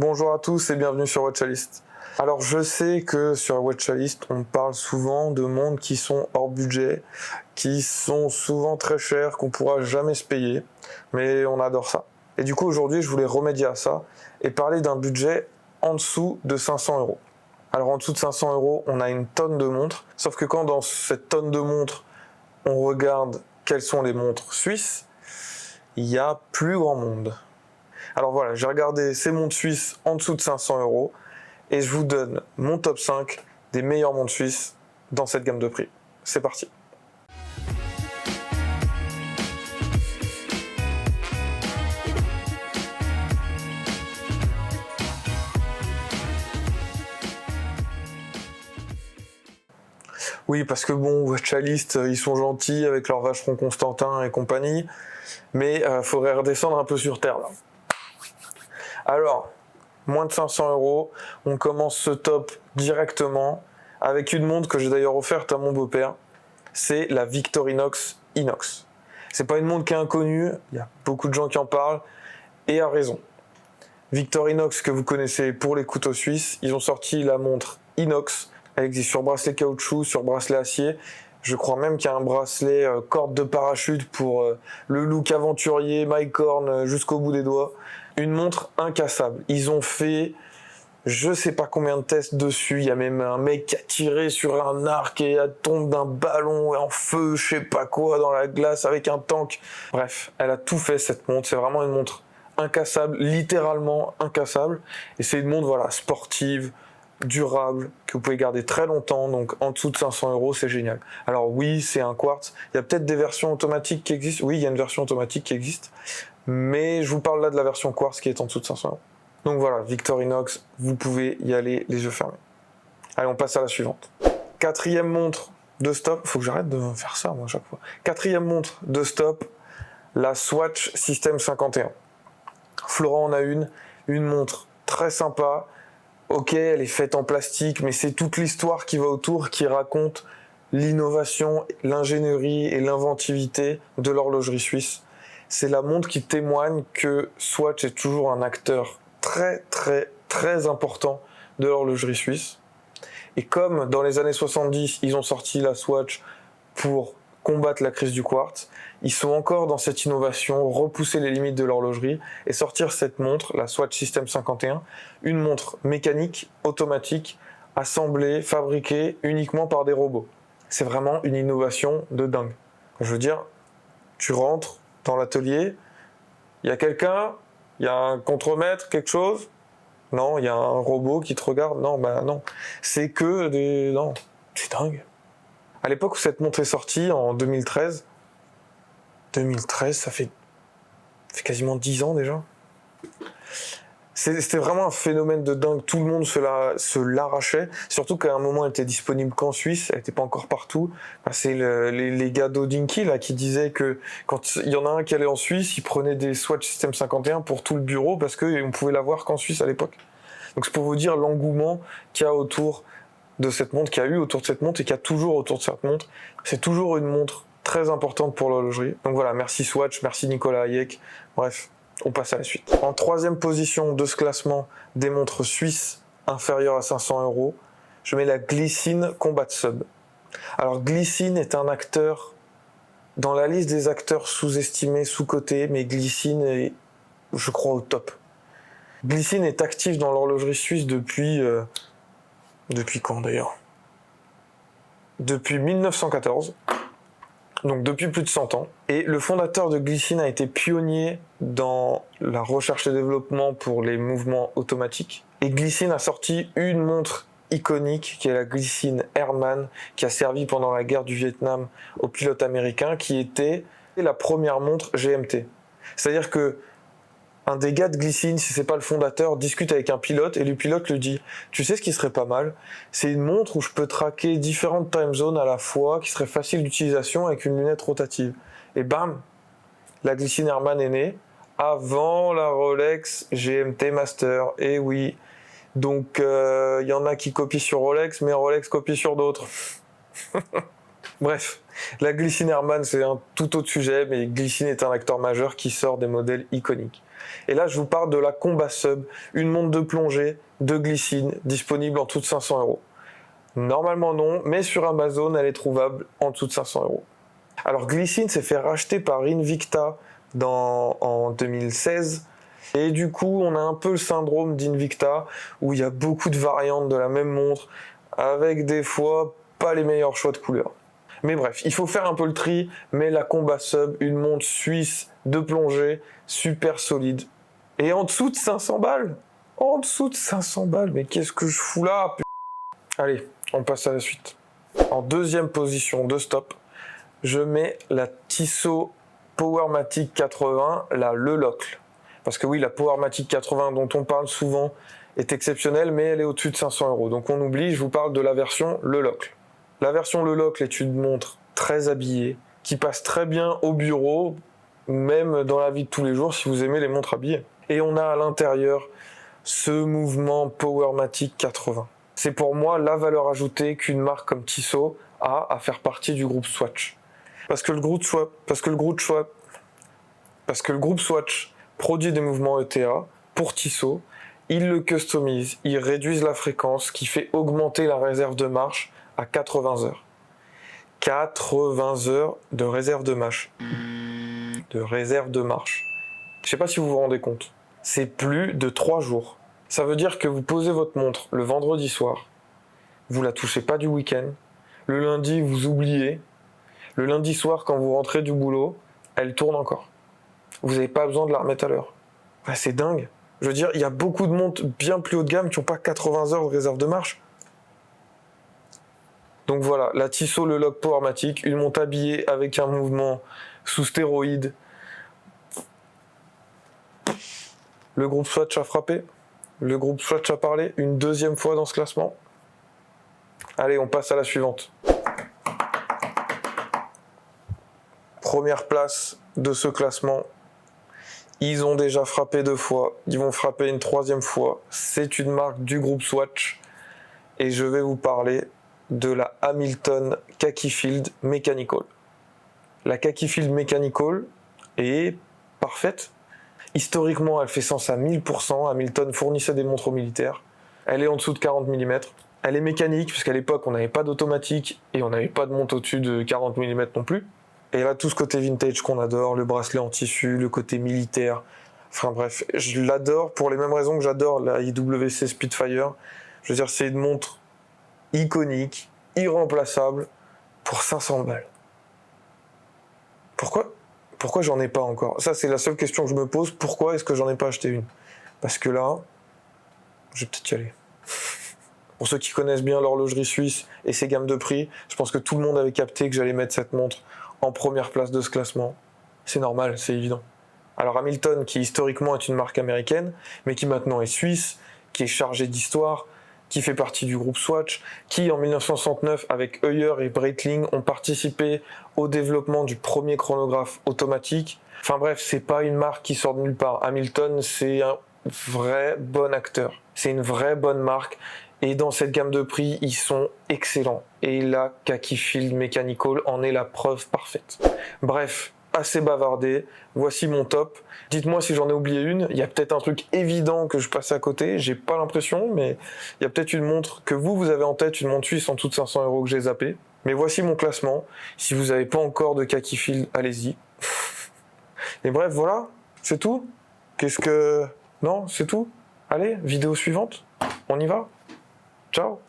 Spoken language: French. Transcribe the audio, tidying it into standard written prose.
Bonjour à tous et bienvenue sur Watchalist. Alors je sais que sur Watchalist on parle souvent de montres qui sont hors budget, qui sont souvent très chères, qu'on pourra jamais se payer, mais on adore ça. Et du coup aujourd'hui je voulais remédier à ça et parler d'un budget en dessous de 500 €. Alors en dessous de 500 € on a une tonne de montres, sauf que quand dans cette tonne de montres on regarde quelles sont les montres suisses, il y a plus grand monde. Alors voilà, j'ai regardé ces montres suisses en dessous de 500 € et je vous donne mon top 5 des meilleures montres suisses dans cette gamme de prix. C'est parti. Oui, parce que bon, Watchalist, ils sont gentils avec leur Vacheron Constantin et compagnie, mais faudrait redescendre un peu sur terre là. Alors, moins de 500 €, on commence ce top directement avec une montre que j'ai d'ailleurs offerte à mon beau-père. C'est la Victorinox Inox. C'est pas une montre qui est inconnue, il y a beaucoup de gens qui en parlent, et à raison. Victorinox, que vous connaissez pour les couteaux suisses, ils ont sorti la montre Inox. Elle existe sur bracelet caoutchouc, sur bracelet acier. Je crois même qu'il y a un bracelet corde de parachute pour le look aventurier, mycorn jusqu'au bout des doigts. Une montre incassable. Ils ont fait je sais pas combien de tests dessus. Il y a même un mec qui a tiré sur un arc et elle tombe d'un ballon en feu, je sais pas quoi, dans la glace avec un tank. Bref, elle a tout fait cette montre. C'est vraiment une montre incassable, littéralement incassable. Et c'est une montre voilà sportive, durable, que vous pouvez garder très longtemps, donc en dessous de 500 €, c'est génial. Alors oui, c'est un quartz, il y a peut-être des versions automatiques qui existent, oui, il y a une version automatique qui existe, mais je vous parle là de la version quartz qui est en dessous de 500 €. Donc voilà, Victorinox, vous pouvez y aller les yeux fermés. Allez, on passe à la suivante. Quatrième montre de stop, faut que j'arrête de faire ça moi à chaque fois. Quatrième montre de stop, la Swatch System 51. Florent en a une montre très sympa. Ok, elle est faite en plastique, mais c'est toute l'histoire qui va autour, qui raconte l'innovation, l'ingénierie et l'inventivité de l'horlogerie suisse. C'est la montre qui témoigne que Swatch est toujours un acteur très très très important de l'horlogerie suisse. Et comme dans les années 70, ils ont sorti la Swatch pour combattre la crise du quartz, ils sont encore dans cette innovation, repousser les limites de l'horlogerie et sortir cette montre, la Swatch System 51, une montre mécanique, automatique, assemblée, fabriquée uniquement par des robots. C'est vraiment une innovation de dingue. Je veux dire, tu rentres dans l'atelier, il y a quelqu'un, il y a un contremaître, quelque chose, non, il y a un robot qui te regarde, non, bah non, c'est que des... non, c'est dingue. À l'époque où cette montre est sortie, en 2013, ça fait quasiment 10 ans déjà. C'était vraiment un phénomène de dingue, tout le monde se l'arrachait, surtout qu'à un moment elle était disponible qu'en Suisse, elle n'était pas encore partout. C'est les gars d'Odinky là qui disaient que quand il y en a un qui allait en Suisse, il prenait des Swatch System 51 pour tout le bureau parce qu'on pouvait l'avoir qu'en Suisse à l'époque. Donc c'est pour vous dire l'engouement qu'il y a autour de cette montre, qu'il y a eu autour de cette montre et qu'il y a toujours autour de cette montre. C'est toujours une montre très importante pour l'horlogerie. Donc voilà, merci Swatch, merci Nicolas Hayek. Bref, on passe à la suite. En troisième position de ce classement des montres suisses inférieures à 500 €, je mets la Glycine Combat Sub. Alors Glycine est un acteur, dans la liste des acteurs sous-estimés, sous-cotés, mais Glycine est, je crois, au top. Glycine est actif dans l'horlogerie suisse depuis quand d'ailleurs ? Depuis 1914, donc depuis plus de 100 ans. Et le fondateur de Glycine a été pionnier dans la recherche et développement pour les mouvements automatiques. Et Glycine a sorti une montre iconique qui est la Glycine Airman, qui a servi pendant la guerre du Vietnam aux pilotes américains, qui était la première montre GMT. C'est-à-dire que un des gars de Glycine, si c'est pas le fondateur, discute avec un pilote et le pilote lui dit « Tu sais ce qui serait pas mal ? C'est une montre où je peux traquer différentes time zones à la fois, qui serait facile d'utilisation avec une lunette rotative. » Et bam, la Glycine Airman est née avant la Rolex GMT Master. Et oui, donc y en a qui copient sur Rolex, mais Rolex copie sur d'autres. Bref, la Glycine Airman, c'est un tout autre sujet, mais Glycine est un acteur majeur qui sort des modèles iconiques. Et là, je vous parle de la Combat Sub, une montre de plongée de Glycine, disponible en dessous de 500 €. Normalement non, mais sur Amazon, elle est trouvable en dessous de 500 €. Alors Glycine s'est fait racheter par Invicta en 2016, et du coup, on a un peu le syndrome d'Invicta, où il y a beaucoup de variantes de la même montre, avec des fois pas les meilleurs choix de couleurs. Mais bref, il faut faire un peu le tri, mais la Combat Sub, une montre suisse de plongée, super solide. Et en dessous de 500 balles. En dessous de 500 balles, mais qu'est-ce que je fous là, Allez, on passe à la suite. En deuxième position de stop, je mets la Tissot Powermatic 80, la Le Locle. Parce que oui, la Powermatic 80 dont on parle souvent est exceptionnelle, mais elle est au-dessus de 500 €. Donc on oublie, je vous parle de la version Le Locle. La version Le Locle est une montre très habillée, qui passe très bien au bureau, même dans la vie de tous les jours si vous aimez les montres habillées. Et on a à l'intérieur ce mouvement Powermatic 80. C'est pour moi la valeur ajoutée qu'une marque comme Tissot a à faire partie du groupe Swatch. Parce que le groupe Swatch produit des mouvements ETA pour Tissot, ils le customisent, ils réduisent la fréquence, ce qui fait augmenter la réserve de marche à 80 heures. 80 heures de réserve de marche. Je sais pas si vous vous rendez compte. C'est plus de 3 jours. Ça veut dire que vous posez votre montre le vendredi soir, vous la touchez pas du week-end, le lundi vous oubliez, le lundi soir quand vous rentrez du boulot, elle tourne encore. Vous n'avez pas besoin de la remettre à l'heure. C'est dingue. Je veux dire, il y a beaucoup de montres bien plus haut de gamme qui n'ont pas 80 heures de réserve de marche. Donc voilà, la Tissot Le Locle Powermatic, une montre habillée avec un mouvement sous stéroïdes. Le groupe Swatch a frappé. Le groupe Swatch a parlé une deuxième fois dans ce classement. Allez, on passe à la suivante. Première place de ce classement. Ils ont déjà frappé 2 fois. Ils vont frapper une 3e fois. C'est une marque du groupe Swatch. Et je vais vous parler de la Hamilton Khaki Field Mechanical. La Khaki Field Mechanical est parfaite. Historiquement, elle fait sens à 1000%. Hamilton fournissait des montres aux militaires. Elle est en dessous de 40 mm. Elle est mécanique, puisqu'à l'époque, on n'avait pas d'automatique et on n'avait pas de montre au-dessus de 40 mm non plus. Et elle a tout ce côté vintage qu'on adore, le bracelet en tissu, le côté militaire. Enfin bref, je l'adore pour les mêmes raisons que j'adore la IWC Spitfire. Je veux dire, c'est une montre iconique, irremplaçable, pour 500 balles. Pourquoi j'en ai pas encore? Ça, c'est la seule question que je me pose. Pourquoi est-ce que j'en ai pas acheté une? Parce que là, je vais peut-être y aller. Pour ceux qui connaissent bien l'horlogerie suisse et ses gammes de prix, je pense que tout le monde avait capté que j'allais mettre cette montre en première place de ce classement. C'est normal, c'est évident. Alors Hamilton, qui historiquement est une marque américaine, mais qui maintenant est suisse, qui est chargée d'histoire, qui fait partie du groupe Swatch, qui en 1969 avec Heuer et Breitling ont participé au développement du premier chronographe automatique. Enfin bref, c'est pas une marque qui sort de nulle part. Hamilton, c'est un vrai bon acteur. C'est une vraie bonne marque. Et dans cette gamme de prix, ils sont excellents. Et la Khaki Field Mechanical en est la preuve parfaite. Bref, assez bavardé. Voici mon top. Dites-moi si j'en ai oublié une. Il y a peut-être un truc évident que je passe à côté. J'ai pas l'impression, mais il y a peut-être une montre que vous avez en tête, une montre suisse en dessous de 500 € que j'ai zappé. Mais voici mon classement. Si vous n'avez pas encore de Khaki Field, allez-y. Et bref, voilà. C'est tout. Non, c'est tout. Allez, vidéo suivante. On y va. Ciao.